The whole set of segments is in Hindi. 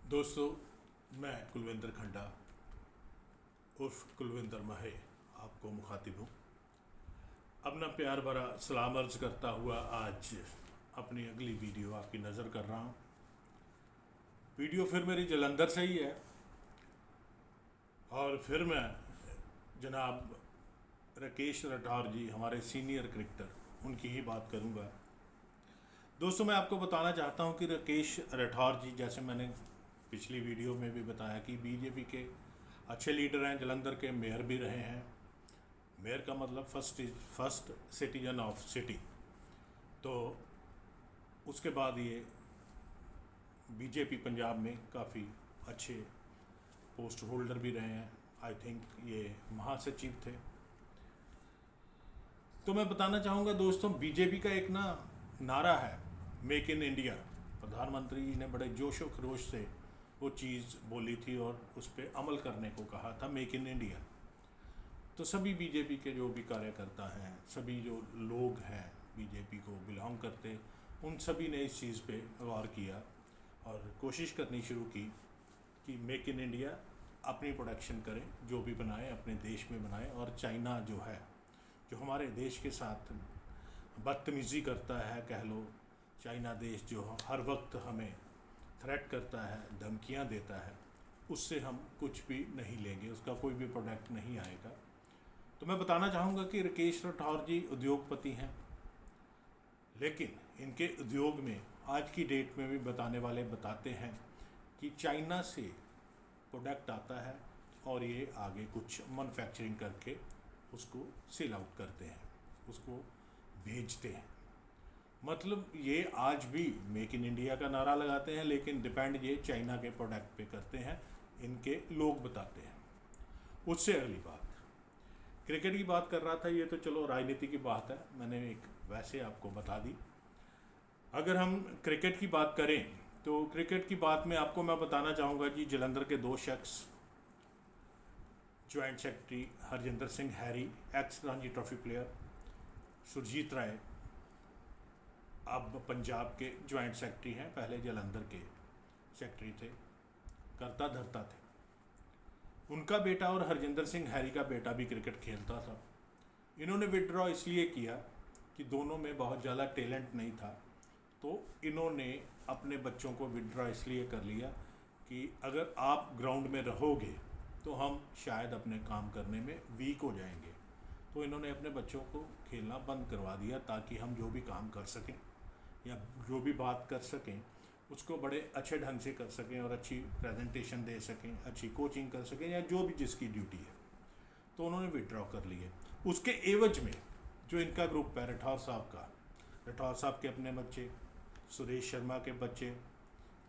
दोस्तों, मैं कुलविंदर खंडा उर्फ कुलविंदर महे आपको मुखातिब हूँ। अपना प्यार भरा सलाम अर्ज़ करता हुआ आज अपनी अगली वीडियो आपकी नज़र कर रहा हूँ। वीडियो फिर मेरी जलंधर से ही है और फिर मैं जनाब राकेश राठौर जी, हमारे सीनियर क्रिकेटर, उनकी ही बात करूँगा। दोस्तों, मैं आपको बताना चाहता हूँ कि राकेश राठौर जी, जैसे मैंने पिछली वीडियो में भी बताया कि बीजेपी के अच्छे लीडर हैं, जलंधर के मेयर भी रहे हैं। मेयर का मतलब फर्स्ट सिटीजन ऑफ सिटी। तो उसके बाद ये बीजेपी पंजाब में काफ़ी अच्छे पोस्ट होल्डर भी रहे हैं। आई थिंक ये महासचिव थे। तो मैं बताना चाहूँगा दोस्तों, बीजेपी का एक नारा है, मेक इन इंडिया। प्रधानमंत्री जी ने बड़े जोशो खरोश से वो चीज़ बोली थी और उस पर अमल करने को कहा था, मेक इन इंडिया। तो सभी बीजेपी के जो भी कार्यकर्ता हैं, सभी जो लोग हैं बीजेपी को बिलोंग करते, उन सभी ने इस चीज़ पे गौर किया और कोशिश करनी शुरू की कि मेक इन इंडिया अपनी प्रोडक्शन करें, जो भी बनाए अपने देश में बनाए। और चाइना जो है, जो हमारे देश के साथ बदतमीज़ी करता है, कह लो, चाइना देश जो हर वक्त हमें थ्रेट करता है, धमकियां देता है, उससे हम कुछ भी नहीं लेंगे, उसका कोई भी प्रोडक्ट नहीं आएगा। तो मैं बताना चाहूँगा कि राकेश राठौर जी उद्योगपति हैं, लेकिन इनके उद्योग में आज की डेट में भी बताने वाले बताते हैं कि चाइना से प्रोडक्ट आता है और ये आगे कुछ मैन्युफैक्चरिंग करके उसको सेल आउट करते हैं, उसको भेजते हैं। मतलब ये आज भी मेक इन इंडिया का नारा लगाते हैं, लेकिन डिपेंड ये चाइना के प्रोडक्ट पे करते हैं, इनके लोग बताते हैं। उससे अगली बात, क्रिकेट की बात कर रहा था, ये तो चलो राजनीति की बात है, मैंने एक वैसे आपको बता दी। अगर हम क्रिकेट की बात करें तो क्रिकेट की बात में आपको मैं बताना चाहूँगा कि जलंधर के दो शख्स, joint secretary Harjinder Singh Harry, ex Ranji trophy player, Surjit Rai अब पंजाब के ज्वाइंट सेक्रेटरी हैं, पहले जलंधर के सेक्रेटरी थे, करता धरता थे। उनका बेटा और हरजिंदर सिंह हैरी का बेटा भी क्रिकेट खेलता था। इन्होंने विड्रॉ इसलिए किया कि दोनों में बहुत ज़्यादा टैलेंट नहीं था, तो इन्होंने अपने बच्चों को विड्रॉ इसलिए कर लिया कि अगर आप ग्राउंड में रहोगे तो हम शायद अपने काम करने में वीक हो जाएंगे। तो इन्होंने अपने बच्चों को खेलना बंद करवा दिया ताकि हम जो भी काम कर सकें या जो भी बात कर सकें उसको बड़े अच्छे ढंग से कर सकें और अच्छी प्रेजेंटेशन दे सकें, अच्छी कोचिंग कर सकें, या जो भी जिसकी ड्यूटी है। तो उन्होंने विड्रॉ कर लिए। उसके एवज में जो इनका ग्रुप है राठौर साहब का, राठौर साहब के अपने बच्चे, सुरेश शर्मा के बच्चे,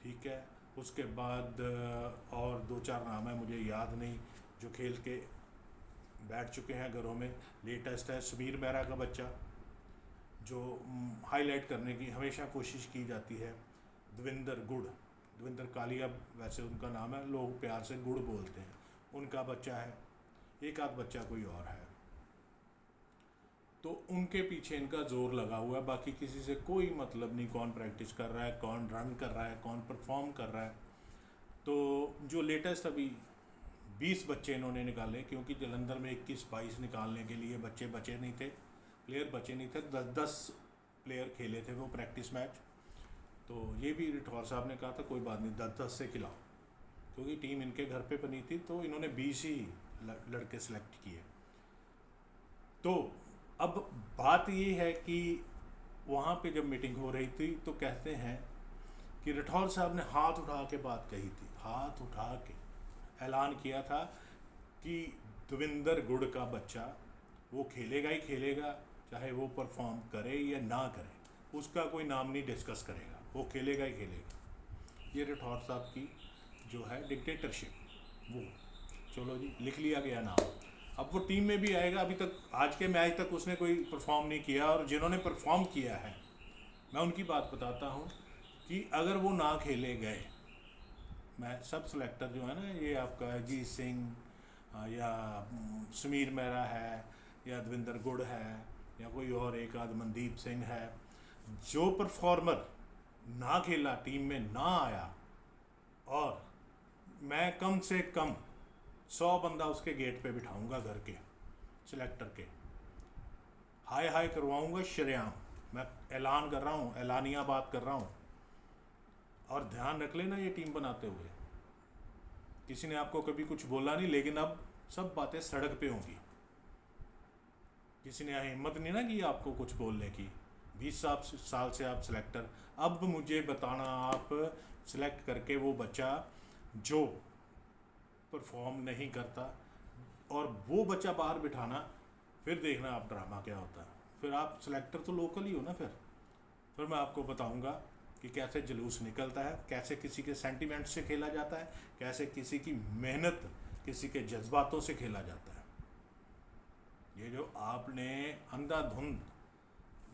ठीक है, उसके बाद और दो चार नाम है मुझे याद नहीं, जो खेल के बैठ चुके हैं घरों में। लेटेस्ट है समीर मेहरा का बच्चा, जो हाईलाइट करने की हमेशा कोशिश की जाती है, दविंदर कालिया वैसे उनका नाम है, लोग प्यार से गुड़ बोलते हैं, उनका बच्चा है। एक आध बच्चा कोई और है। तो उनके पीछे इनका जोर लगा हुआ है, बाकी किसी से कोई मतलब नहीं कौन प्रैक्टिस कर रहा है, कौन रन कर रहा है, कौन परफॉर्म कर रहा है। तो जो लेटेस्ट अभी 20 बच्चे इन्होंने निकाले, क्योंकि जलंधर में 21-22 निकालने के लिए बच्चे बचे नहीं थे, प्लेयर बचे नहीं थे। 10-10 प्लेयर खेले थे वो प्रैक्टिस मैच। तो ये भी राठौर साहब ने कहा था कोई बात नहीं, 10-10 से खिलाओ, क्योंकि टीम इनके घर पे बनी थी। तो इन्होंने 20 ही लड़के सेलेक्ट किए। तो अब बात ये है कि वहाँ पे जब मीटिंग हो रही थी तो कहते हैं कि राठौर साहब ने हाथ उठा के बात कही थी, हाथ उठा के ऐलान किया था कि दविंदर गुड़ का बच्चा वो खेलेगा ही खेलेगा, चाहे वो परफॉर्म करे या ना करे, उसका कोई नाम नहीं डिस्कस करेगा, वो खेलेगा ही खेलेगा। ये राठौर साहब की जो है डिक्टेटरशिप, वो चलो जी लिख लिया गया नाम। अब वो टीम में भी आएगा। अभी तक आज के मैच तक उसने कोई परफॉर्म नहीं किया, और जिन्होंने परफॉर्म किया है मैं उनकी बात बताता हूँ कि अगर वो ना खेले गए, मैं सब सेलेक्टर जो है ना, ये आपका अजीत सिंह या समीर मेहरा है या दविंदर गुड़ है या कोई और एक आध मनदीप सिंह है, जो परफॉर्मर ना खेला, टीम में ना आया और मैं कम से कम 100 बंदा उसके गेट पे बिठाऊंगा घर के सिलेक्टर के, हाय हाय करवाऊंगा शरेआम। मैं ऐलान कर रहा हूँ, ऐलानिया बात कर रहा हूँ। और ध्यान रख लेना ये टीम बनाते हुए, किसी ने आपको कभी कुछ बोला नहीं, लेकिन अब सब बातें सड़क पे होंगी। किसी ने हिम्मत नहीं ना की आपको कुछ बोलने की। 20 साल से आप सिलेक्टर, अब मुझे बताना आप सिलेक्ट करके वो बच्चा जो परफॉर्म नहीं करता और वो बच्चा बाहर बिठाना, फिर देखना आप ड्रामा क्या होता है। फिर आप सिलेक्टर तो लोकल ही हो ना। फिर मैं आपको बताऊंगा कि कैसे जुलूस निकलता है, कैसे किसी के सेंटिमेंट से खेला जाता है, कैसे किसी की मेहनत, किसी के जज्बातों से खेला जाता है। ये जो आपने अंधाधुंध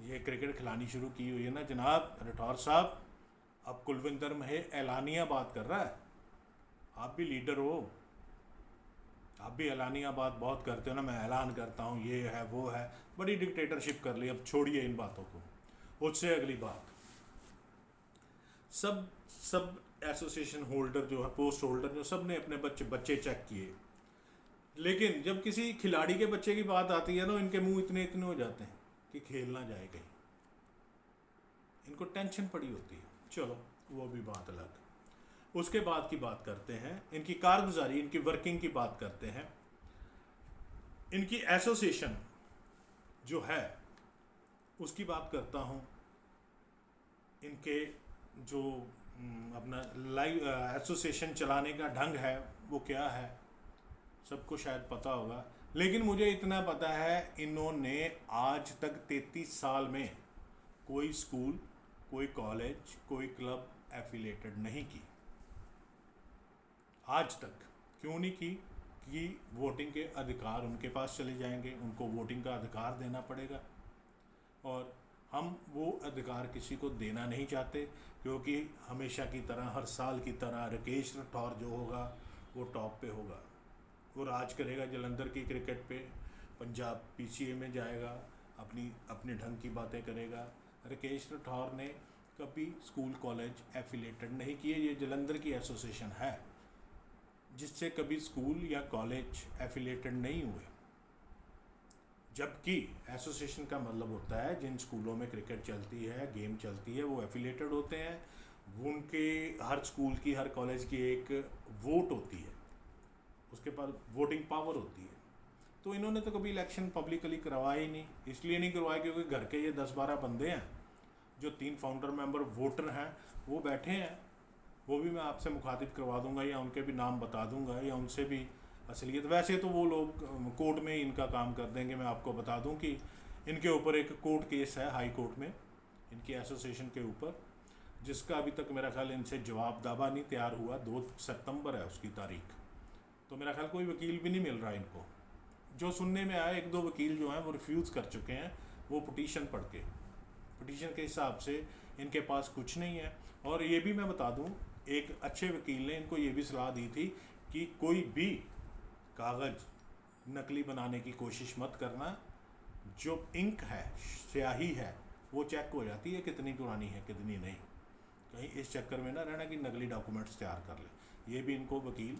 ये क्रिकेट खिलानी शुरू की हुई है ना जनाब राठौर साहब, अब कुलविंदर महे ऐलानिया बात कर रहा है। आप भी लीडर हो, आप भी ऐलानिया बात बहुत करते हो ना, मैं ऐलान करता हूँ ये है वो है, बड़ी डिक्टेटरशिप कर ली। अब छोड़िए इन बातों को। उससे अगली बात, सब एसोसिएशन होल्डर जो है, पोस्ट होल्डर जो, सब ने अपने बच्चे चेक किए, लेकिन जब किसी खिलाड़ी के बच्चे की बात आती है ना, इनके मुंह इतने इतने हो जाते हैं कि खेलना जाए कहीं, इनको टेंशन पड़ी होती है। चलो वो भी बात अलग। उसके बाद की बात करते हैं, इनकी कारगुजारी, इनकी वर्किंग की बात करते हैं। इनकी एसोसिएशन जो है उसकी बात करता हूँ। इनके जो अपना लाइव एसोसिएशन चलाने का ढंग है वो क्या है, सबको शायद पता होगा, लेकिन मुझे इतना पता है इन्होंने आज तक 33 साल में कोई स्कूल, कोई कॉलेज, कोई क्लब एफिलेटेड नहीं की आज तक। क्यों नहीं की? कि वोटिंग के अधिकार उनके पास चले जाएंगे, उनको वोटिंग का अधिकार देना पड़ेगा, और हम वो अधिकार किसी को देना नहीं चाहते, क्योंकि हमेशा की तरह, हर साल की तरह राकेश राठौर जो होगा वो टॉप पे होगा, वो राज करेगा जलंधर की क्रिकेट पे, पंजाब पीसीए में जाएगा, अपनी ढंग की बातें करेगा। राकेश राठौर ने कभी स्कूल कॉलेज एफिलेटेड नहीं किए, ये जलंधर की एसोसिएशन है जिससे कभी स्कूल या कॉलेज एफिलेटेड नहीं हुए। जबकि एसोसिएशन का मतलब होता है जिन स्कूलों में क्रिकेट चलती है, गेम चलती है, वो एफिलेटेड होते हैं, वो उनके हर स्कूल की, हर कॉलेज की एक वोट होती है, उसके पास वोटिंग पावर होती है। तो इन्होंने तो कभी इलेक्शन पब्लिकली करवाया ही नहीं। इसलिए नहीं करवाया क्योंकि घर के ये 10-12 बंदे हैं, जो 3 फाउंडर मेंबर वोटर हैं वो बैठे हैं। वो भी मैं आपसे मुखातिब करवा दूंगा, या उनके भी नाम बता दूंगा, या उनसे भी असलियत। वैसे तो वो लोग कोर्ट में इनका काम कर देंगे। मैं आपको बता दूं कि इनके ऊपर एक कोर्ट केस है हाई कोर्ट में, इनकी एसोसिएशन के ऊपर, जिसका अभी तक मेरा ख्याल इनसे जवाब दावा नहीं तैयार हुआ। 2 सितंबर है उसकी तारीख। तो मेरा ख्याल कोई वकील भी नहीं मिल रहा इनको। जो सुनने में आया, 1-2 वकील जो हैं वो रिफ्यूज़ कर चुके हैं, वो पिटीशन पढ़ के। पिटीशन के हिसाब से इनके पास कुछ नहीं है। और ये भी मैं बता दूं, एक अच्छे वकील ने इनको ये भी सलाह दी थी कि कोई भी कागज़ नकली बनाने की कोशिश मत करना। जो इंक है, स्याही है, वो चेक हो जाती है कितनी पुरानी है कितनी नहीं। कहीं इस चक्कर में ना रहना कि नकली डॉक्यूमेंट्स तैयार कर ले। ये भी इनको वकील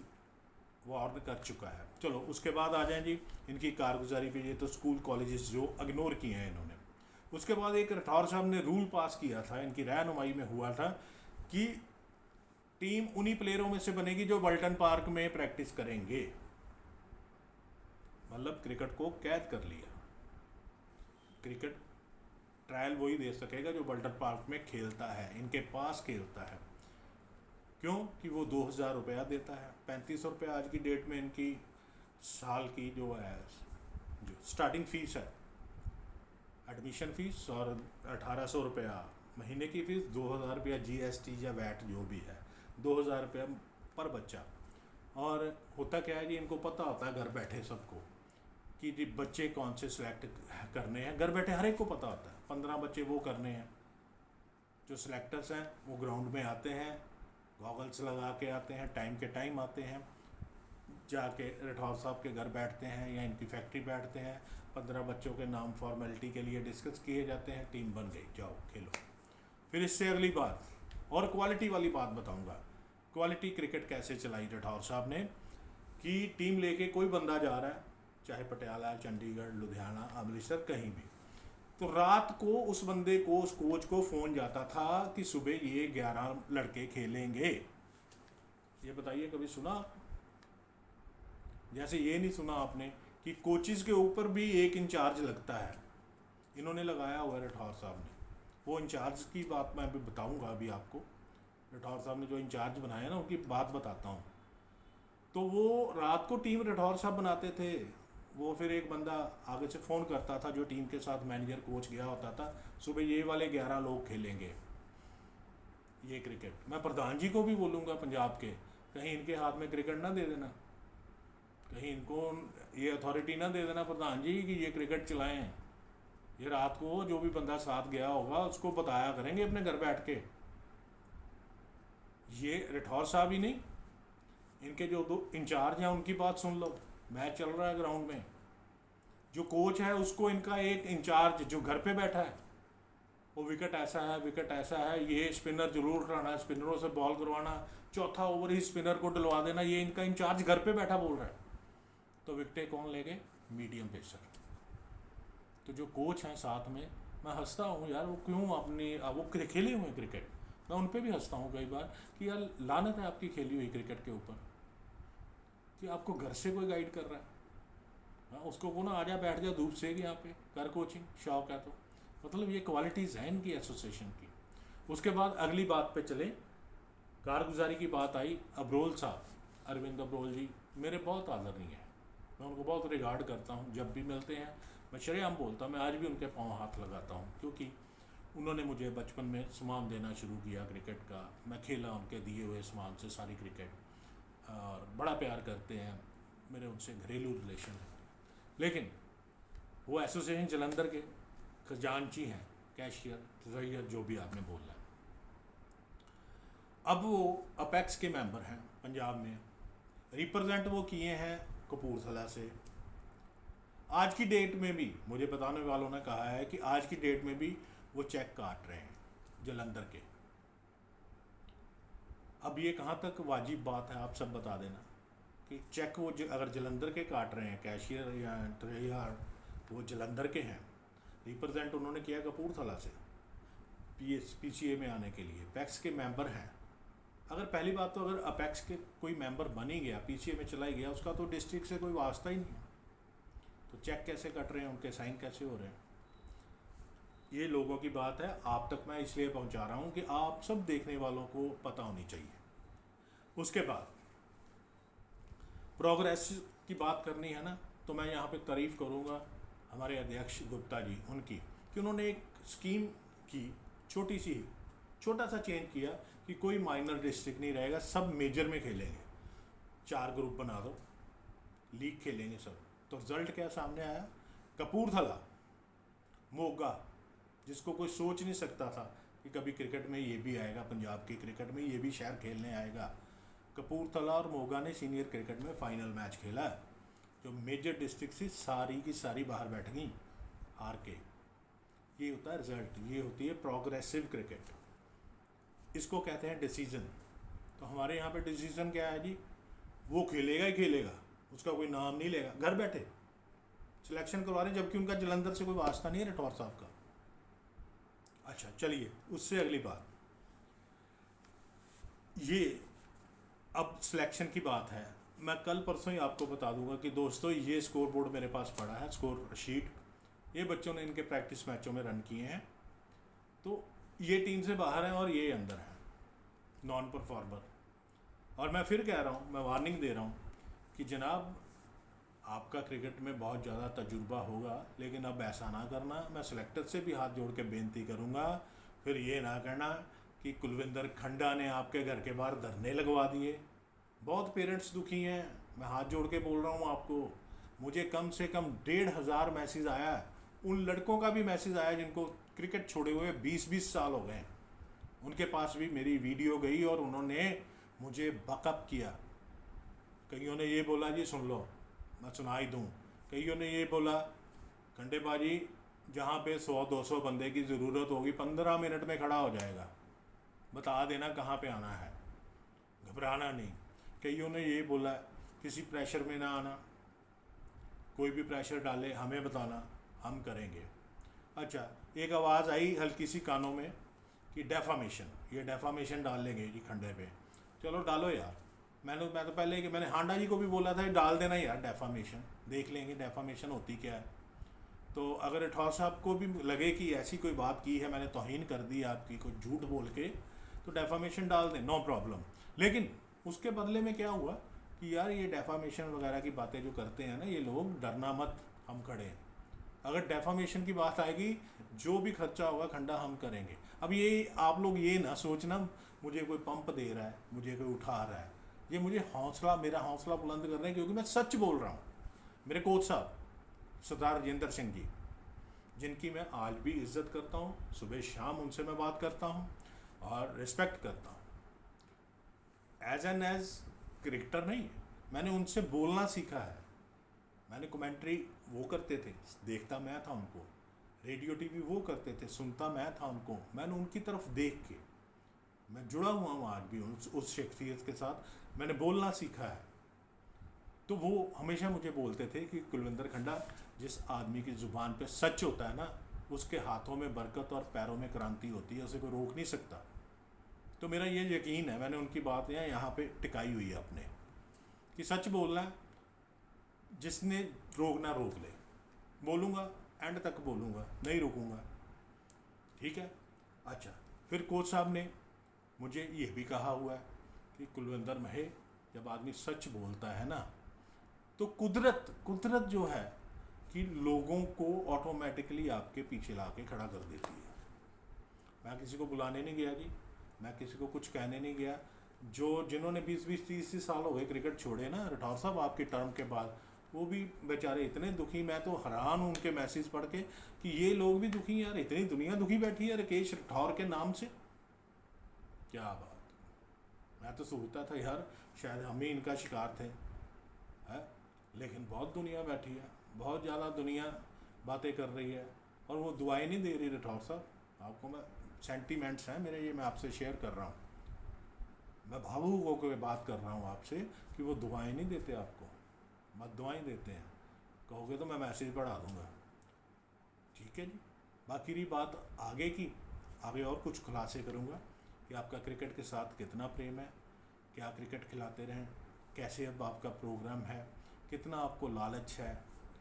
वार्न कर चुका है। चलो उसके बाद आ जाएं जी इनकी कारगुजारी पे। ये तो स्कूल कॉलेजेस जो इग्नोर किए हैं इन्होंने। उसके बाद एक राठौर साहब ने रूल पास किया था, इनकी रहनुमाई में हुआ था, कि टीम उन्हीं प्लेयरों में से बनेगी जो वल्टन पार्क में प्रैक्टिस करेंगे। मतलब क्रिकेट को कैद कर लिया। क्रिकेट ट्रायल वही दे सकेगा जो वल्टन पार्क में खेलता है, इनके पास खेलता है। क्यों? कि वो 2000 रुपया देता है। 3500 रुपया आज की डेट में इनकी साल की जो है, जो स्टार्टिंग फ़ीस है, एडमिशन फ़ीस, और 1800 रुपया महीने की फ़ीस, 2000 रुपया जीएसटी या वैट जो भी है, 2000 रुपया पर बच्चा। और होता क्या है जी, इनको पता होता है घर बैठे सबको कि जी बच्चे कौन से सिलेक्ट करने हैं। घर बैठे हर एक को पता होता है 15 बच्चे वो करने हैं। जो सिलेक्टर्स हैं वो ग्राउंड में आते हैं, गॉगल्स लगा के आते हैं, टाइम के टाइम आते हैं, जाके राठौर साहब के घर बैठते हैं या इनकी फैक्ट्री बैठते हैं। 15 बच्चों के नाम फॉर्मेलिटी के लिए डिस्कस किए जाते हैं, टीम बन गई, जाओ खेलो। फिर इससे अगली बात और क्वालिटी वाली बात बताऊंगा। क्वालिटी क्रिकेट कैसे चलाई राठौर साहब ने कि टीम लेके कोई बंदा जा रहा है, चाहे पटियाला, चंडीगढ़, लुधियाना, अमृतसर, कहीं भी, तो रात को उस बंदे को, उस कोच को फ़ोन जाता था कि सुबह ये 11 लड़के खेलेंगे। ये बताइए, कभी सुना? जैसे ये नहीं सुना आपने कि कोचिज़ के ऊपर भी एक इंचार्ज लगता है, इन्होंने लगाया हुआ है राठौर साहब ने। वो इंचार्ज की बात मैं अभी बताऊंगा अभी आपको। राठौर साहब ने जो इंचार्ज बनाया ना, उनकी बात बताता हूँ। तो वो रात को टीम राठौर साहब बनाते थे, वो फिर एक बंदा आगे से फ़ोन करता था जो टीम के साथ मैनेजर कोच गया होता था, सुबह ये वाले 11 लोग खेलेंगे ये क्रिकेट। मैं प्रधान जी को भी बोलूँगा पंजाब के, कहीं इनके हाथ में क्रिकेट ना दे देना, कहीं इनको ये अथॉरिटी ना दे देना प्रधान जी कि ये क्रिकेट चलाएं। ये रात को जो भी बंदा साथ गया होगा उसको बताया करेंगे अपने घर बैठ के। ये राठौर साहब ही नहीं, इनके जो 2 इंचार्ज हैं उनकी बात सुन लो। मैच चल रहा है ग्राउंड में, जो कोच है उसको इनका एक इंचार्ज जो घर पे बैठा है, वो विकेट ऐसा है, विकेट ऐसा है, ये स्पिनर जरूर उठाना है, स्पिनरों से बॉल करवाना, चौथा ओवर ही स्पिनर को डलवा देना, ये इनका इंचार्ज घर पे बैठा बोल रहा है। तो विकेटें कौन ले गए? Medium pacer. तो जो कोच हैं साथ में, मैं हंसता हूँ यार, वो क्यों अपनी वो खेले हुए हैं क्रिकेट, मैं उन पर भी हंसता हूँ कई बार कि यार लानत है आपकी खेली हुई क्रिकेट के ऊपर कि आपको घर से कोई गाइड कर रहा है। हाँ, उसको को ना आजा बैठ जा धूप सेक यहाँ पे कर कोचिंग, शौक है तो। मतलब ये क्वालिटीज़ हैं इनकी एसोसिएशन की। उसके बाद अगली बात पे चले, कारगुजारी की बात आई। अब्रोल साहब, अरविंद अब्रोल जी मेरे बहुत आदरणीय है, मैं उनको बहुत रिगार्ड करता हूँ। जब भी मिलते हैं मैं श्रेयाम बोलता हूँ, मैं आज भी उनके पाँव हाथ लगाता हूँ, क्योंकि उन्होंने मुझे बचपन में सामान देना शुरू किया क्रिकेट का। मैं खेला उनके दिए हुए सामान से सारी क्रिकेट, और बड़ा प्यार करते हैं, मेरे उनसे घरेलू रिलेशन है। लेकिन वो एसोसिएशन जलंधर के खजांची हैं, कैशियर, ट्रेजर, जो भी आपने बोला। अब वो अपेक्स के मेंबर हैं पंजाब में, रिप्रेजेंट वो किए हैं कपूरथला से। आज की डेट में भी मुझे बताने वालों ने कहा है कि आज की डेट में भी वो चेक काट रहे हैं जलंधर के। अब ये कहाँ तक वाजिब बात है, आप सब बता देना कि चेक वो अगर जलंधर के काट रहे हैं, कैशियर या ट्रेजर वो जलंधर के हैं, रिप्रेजेंट उन्होंने किया कपूरथला से PCA में आने के लिए, पैक्स के मेंबर हैं। अगर पहली बात तो अगर अपेक्स के कोई मेंबर बन ही गया, PCA में चला ही गया, उसका तो डिस्ट्रिक्ट से कोई वास्ता ही नहीं, तो चेक कैसे कट रहे हैं, उनके साइन कैसे हो रहे हैं? ये लोगों की बात है, आप तक मैं इसलिए पहुंचा रहा हूं कि आप सब देखने वालों को पता होनी चाहिए। उसके बाद प्रोग्रेस की बात करनी है ना, तो मैं यहाँ पे तारीफ़ करूँगा हमारे अध्यक्ष गुप्ता जी उनकी, कि उन्होंने एक स्कीम की, छोटा सा चेंज किया कि कोई माइनर डिस्ट्रिक्ट नहीं रहेगा, सब मेजर में खेलेंगे। 4 ग्रुप बना दो, लीग खेलेंगे सब। तो रिजल्ट क्या सामने आया? कपूरथला, मोगा, जिसको कोई सोच नहीं सकता था कि कभी क्रिकेट में ये भी आएगा, पंजाब की क्रिकेट में ये भी शहर खेलने आएगा। कपूरथला और मोगा ने सीनियर क्रिकेट में फाइनल मैच खेला। जो मेजर डिस्ट्रिक्ट थी सारी की सारी बाहर बैठ गई हार के। ये होता है रिजल्ट, ये होती है प्रोग्रेसिव क्रिकेट, इसको कहते हैं डिसीजन। तो हमारे यहाँ पे डिसीजन क्या है जी? वो खेलेगा ही खेलेगा, उसका कोई नाम नहीं लेगा, घर बैठे सिलेक्शन करवा रहे, जबकि उनका जलंधर से कोई वास्ता नहीं है राठौर साहब का। अच्छा चलिए, उससे अगली बात, ये अब सिलेक्शन की बात है। मैं कल परसों ही आपको बता दूंगा कि दोस्तों ये स्कोर बोर्ड मेरे पास पड़ा है, स्कोर शीट, ये बच्चों ने इनके प्रैक्टिस मैचों में रन किए हैं। तो ये टीम से बाहर हैं और ये अंदर हैं, नॉन परफॉर्मर। और मैं फिर कह रहा हूँ, मैं वार्निंग दे रहा हूँ कि जनाब आपका क्रिकेट में बहुत ज़्यादा तजुर्बा होगा, लेकिन अब ऐसा ना करना। मैं सिलेक्टर से भी हाथ जोड़ के बेनती करूँगा, फिर ये ना करना कि कुलविंदर खंडा ने आपके घर के बाहर धरने लगवा दिए। बहुत पेरेंट्स दुखी हैं, मैं हाथ जोड़ के बोल रहा हूँ आपको। मुझे कम से कम 1500 मैसेज आया, उन लड़कों का भी मैसेज आया जिनको क्रिकेट छोड़े हुए 20-20 साल हो गए, उनके पास भी मेरी वीडियो गई और उन्होंने मुझे बकअप किया। कईयों ने ये बोला जी सुन लो, मैं सुना ही दूँ। कईयों ने ये बोला खंडेबाजी जहाँ पे 100-200 बंदे की ज़रूरत होगी 15 मिनट में खड़ा हो जाएगा, बता देना कहाँ पे आना है। घबराना नहीं। कईयों ने ये बोला किसी प्रेशर में ना आना, कोई भी प्रेशर डाले हमें बताना, हम करेंगे। अच्छा, एक आवाज़ आई हल्की सी कानों में कि डेफामेशन, ये डेफामेशन डाल लेंगे जी खंडे पे। चलो डालो यार, मैं तो पहले कि मैंने हांडा जी को भी बोला था डाल देना यार डेफामेशन, देख लेंगे डेफामेशन होती क्या है। तो अगर राठौर साहब को भी लगे कि ऐसी कोई बात की है, मैंने तौहीन कर दी आपकी कोई झूठ बोल के, तो डेफामेशन डाल दें, नो प्रॉब्लम। लेकिन उसके बदले में क्या हुआ कि यार ये डेफामेशन वगैरह की बातें जो करते हैं ना ये लोग, डरना मत, हम खड़े हैं। अगर डेफामेशन की बात आएगी, जो भी खर्चा होगा खंडा हम करेंगे। अब ये आप लोग ये ना सोचना मुझे कोई पंप दे रहा है, मुझे कोई उठा रहा है, ये मुझे हौसला, मेरा हौसला बुलंद कर रहे हैं, क्योंकि मैं सच बोल रहा हूँ। मेरे कोच साहब सरदार राजेंद्र सिंह जी, जिनकी मैं आज भी इज्जत करता हूँ, सुबह शाम उनसे मैं बात करता हूँ और रिस्पेक्ट करता हूँ, एज क्रिकेटर नहीं, मैंने उनसे बोलना सीखा है। मैंने कमेंट्री वो करते थे, देखता मैं था उनको, रेडियो टीवी वो करते थे, सुनता मैं था उनको, मैंने उनकी तरफ देख के मैं जुड़ा हुआ हूँ आज भी उस शख्सियत के साथ, मैंने बोलना सीखा है। तो वो हमेशा मुझे बोलते थे कि कुलविंदर खंडा, जिस आदमी की ज़ुबान पे सच होता है ना, उसके हाथों में बरकत और पैरों में क्रांति होती है, उसे कोई रोक नहीं सकता। तो मेरा ये यकीन है, मैंने उनकी बात यहाँ पे टिकाई हुई है अपने, कि सच बोलना है, जिसने रोकना रोक ले, बोलूँगा एंड तक बोलूँगा, नहीं रुकूँगा, ठीक है। अच्छा, फिर कोच साहब ने मुझे ये भी कहा हुआ है कि कुलविंदर महे, जब आदमी सच बोलता है ना, तो कुदरत जो है कि लोगों को ऑटोमेटिकली आपके पीछे ला के खड़ा कर देती है। मैं किसी को बुलाने नहीं गया जी, मैं किसी को कुछ कहने नहीं गया। जिन्होंने 20-30 साल हो गए क्रिकेट छोड़े ना, राठौर साहब आपकी टर्म के बाद, वो भी बेचारे इतने दुखी, मैं तो हैरान हूँ उनके मैसेज पढ़ के कि ये लोग भी दुखी यार, इतनी दुनिया दुखी बैठी है राकेश राठौर के नाम से। क्या बात, मैं तो सोचता था यार शायद हम ही इनका शिकार थे, है? लेकिन बहुत दुनिया बैठी है, बहुत ज़्यादा दुनिया बातें कर रही है, और वो दुआएं नहीं दे रही राठौर साहब आपको। मैं सेंटीमेंट्स हैं मेरे, ये मैं आपसे शेयर कर रहा हूँ, मैं भावुक होकर बात कर रहा हूँ आपसे कि वो दुआएं नहीं देते आपको, मत दुआएं देते हैं। कहोगे तो मैं मैसेज पढ़ा दूँगा, ठीक है जी। बाकी रही बात आगे की, आगे और कुछ खुलासे करूँगा कि आपका क्रिकेट के साथ कितना प्रेम है, क्या क्रिकेट खिलाते रहें, कैसे अब आपका प्रोग्राम है, कितना आपको लालच है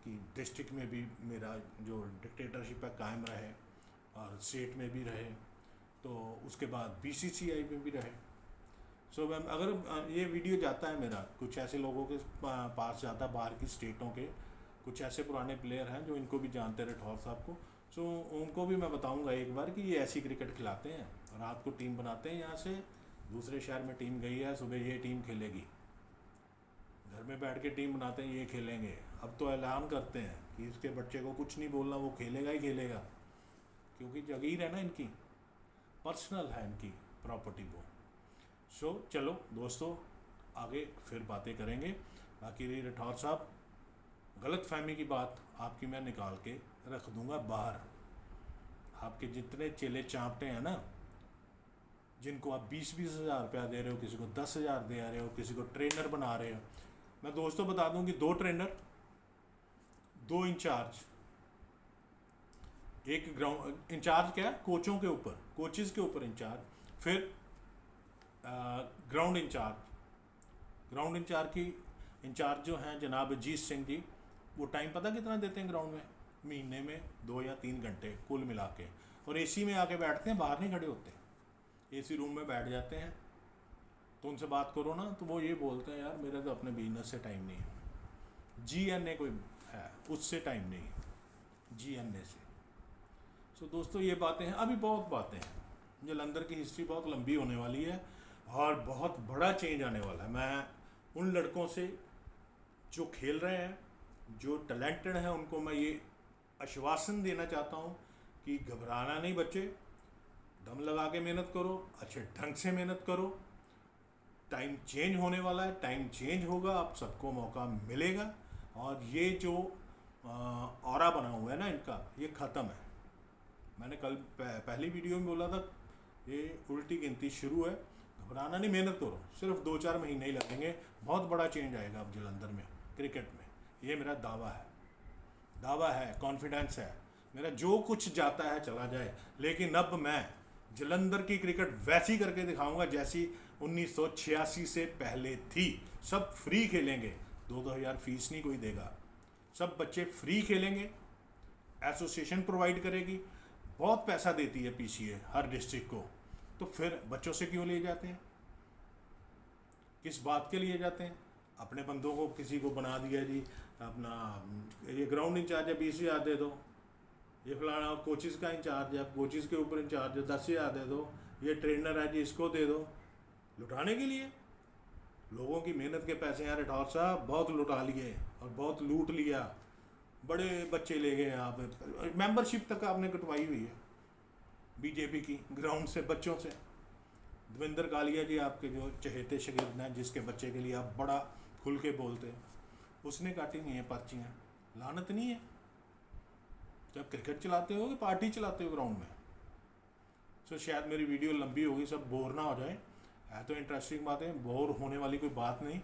कि डिस्ट्रिक्ट में भी मेरा जो डिक्टेटरशिप है कायम रहे और स्टेट में भी रहे, तो उसके बाद BCCI में भी रहे। सो मैम, अगर ये वीडियो जाता है मेरा कुछ ऐसे लोगों के पास जाता है, बाहर की स्टेटों के कुछ ऐसे पुराने प्लेयर हैं जो इनको भी जानते रहे राठौर साहब को, सो उनको भी मैं बताऊंगा एक बार कि ये ऐसी क्रिकेट खिलाते हैं, रात को टीम बनाते हैं, यहाँ से दूसरे शहर में टीम गई है, सुबह ये टीम खेलेगी, घर में बैठ के टीम बनाते हैं, ये खेलेंगे। अब तो ऐलान करते हैं कि इसके बच्चे को कुछ नहीं बोलना, वो खेलेगा ही खेलेगा, क्योंकि जागीर है ना इनकी, पर्सनल है इनकी प्रॉपर्टी वो। सो चलो दोस्तों, आगे फिर बातें करेंगे। बाकी रही राठौर साहब, गलत फहमी की बात आपकी मैं निकाल के रख दूंगा बाहर। आपके जितने चेले चाँपटे हैं ना, जिनको आप 20-20 हज़ार रुपया दे रहे हो, किसी को 10,000 दे रहे हो, किसी को ट्रेनर बना रहे हो, मैं दोस्तों बता दूं कि 2 ट्रेनर, 2 इंचार्ज, एक ग्राउंड इंचार्ज, क्या कोचों के ऊपर, कोचेस के ऊपर इंचार्ज, फिर ग्राउंड इंचार्ज की इंचार्ज जो हैं जनाब अजीत सिंह जी, वो टाइम पता कितना देते हैं ग्राउंड में? महीने में 2 या 3 घंटे कुल मिला के, और AC में आके बैठते हैं, बाहर नहीं खड़े होते, AC रूम में बैठ जाते हैं। तो उनसे बात करो ना, तो वो ये बोलते हैं यार मेरा तो अपने बिजनेस से टाइम नहीं है, GNA कोई है उससे टाइम नहीं है, GNA से। सो दोस्तों ये बातें हैं, अभी बहुत बातें हैं, जालंधर की हिस्ट्री बहुत लंबी होने वाली है और बहुत बड़ा चेंज आने वाला है। मैं उन लड़कों से जो खेल रहे हैं, जो टैलेंटेड हैं, उनको मैं ये आश्वासन देना चाहता हूँ कि घबराना नहीं बच्चे, दम लगा के मेहनत करो, अच्छे ढंग से मेहनत करो, टाइम चेंज होने वाला है, टाइम चेंज होगा, आप सबको मौका मिलेगा, और ये जो ऑरा बना हुआ है ना इनका, ये ख़त्म है। मैंने कल पहली वीडियो में बोला था ये उल्टी गिनती शुरू है, घबराना नहीं, मेहनत करो, सिर्फ 2-4 महीने ही लगेंगे, बहुत बड़ा चेंज आएगा अब जलंधर में क्रिकेट में। ये मेरा दावा है, कॉन्फिडेंस है मेरा। जो कुछ जाता है चला जाए, लेकिन अब मैं जलंधर की क्रिकेट वैसी करके दिखाऊंगा जैसी 1986 से पहले थी। सब फ्री खेलेंगे, 2-2 हज़ार फीस नहीं कोई देगा, सब बच्चे फ्री खेलेंगे, एसोसिएशन प्रोवाइड करेगी, बहुत पैसा देती है पीसीए हर डिस्ट्रिक्ट को। तो फिर बच्चों से क्यों लिए जाते हैं, किस बात के लिए जाते हैं? अपने बंदों को किसी को बना दिया जी अपना ये ग्राउंड इंचार्ज है 20,000 दे दो, ये फलाना कोचिज़ का इंचार्ज है, कोचिज़ के ऊपर इंचार्ज है 10,000 दे दो, ये ट्रेनर है जी इसको दे दो, लुटाने के लिए। लोगों की मेहनत के पैसे हैं राठौर साहब, बहुत लुटा लिए और बहुत लूट लिया। बड़े बच्चे ले गए आप, मेंबरशिप तक आपने कटवाई हुई है बीजेपी की ग्राउंड से, बच्चों से। देवेंद्र कालिया जी आपके जो चहेते शागिर्द हैं, जिसके बच्चे के लिए आप बड़ा खुल के बोलते हैं, उसने काटी नहीं है पर्चियाँ। लानत नहीं है जब क्रिकेट चलाते हो कि पार्टी चलाते हो ग्राउंड में। सो शायद मेरी वीडियो लंबी होगी, सब बोर ना हो जाए, है तो इंटरेस्टिंग बातें, बोर होने वाली कोई बात नहीं।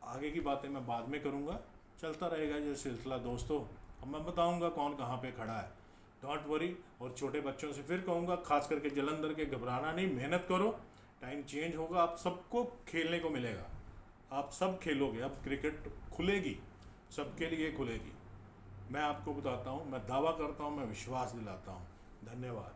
आगे की बातें मैं बाद में करूँगा, चलता रहेगा ये सिलसिला दोस्तों। अब मैं बताऊँगा कौन कहाँ पे खड़ा है, डोंट वरी। और छोटे बच्चों से फिर कहूँगा, खास करके जलंधर के, घबराना नहीं, मेहनत करो, टाइम चेंज होगा, आप सबको खेलने को मिलेगा, आप सब खेलोगे। अब क्रिकेट खुलेगी, सबके लिए खुलेगी। मैं आपको बताता हूँ, मैं दावा करता हूँ, मैं विश्वास दिलाता हूँ। धन्यवाद।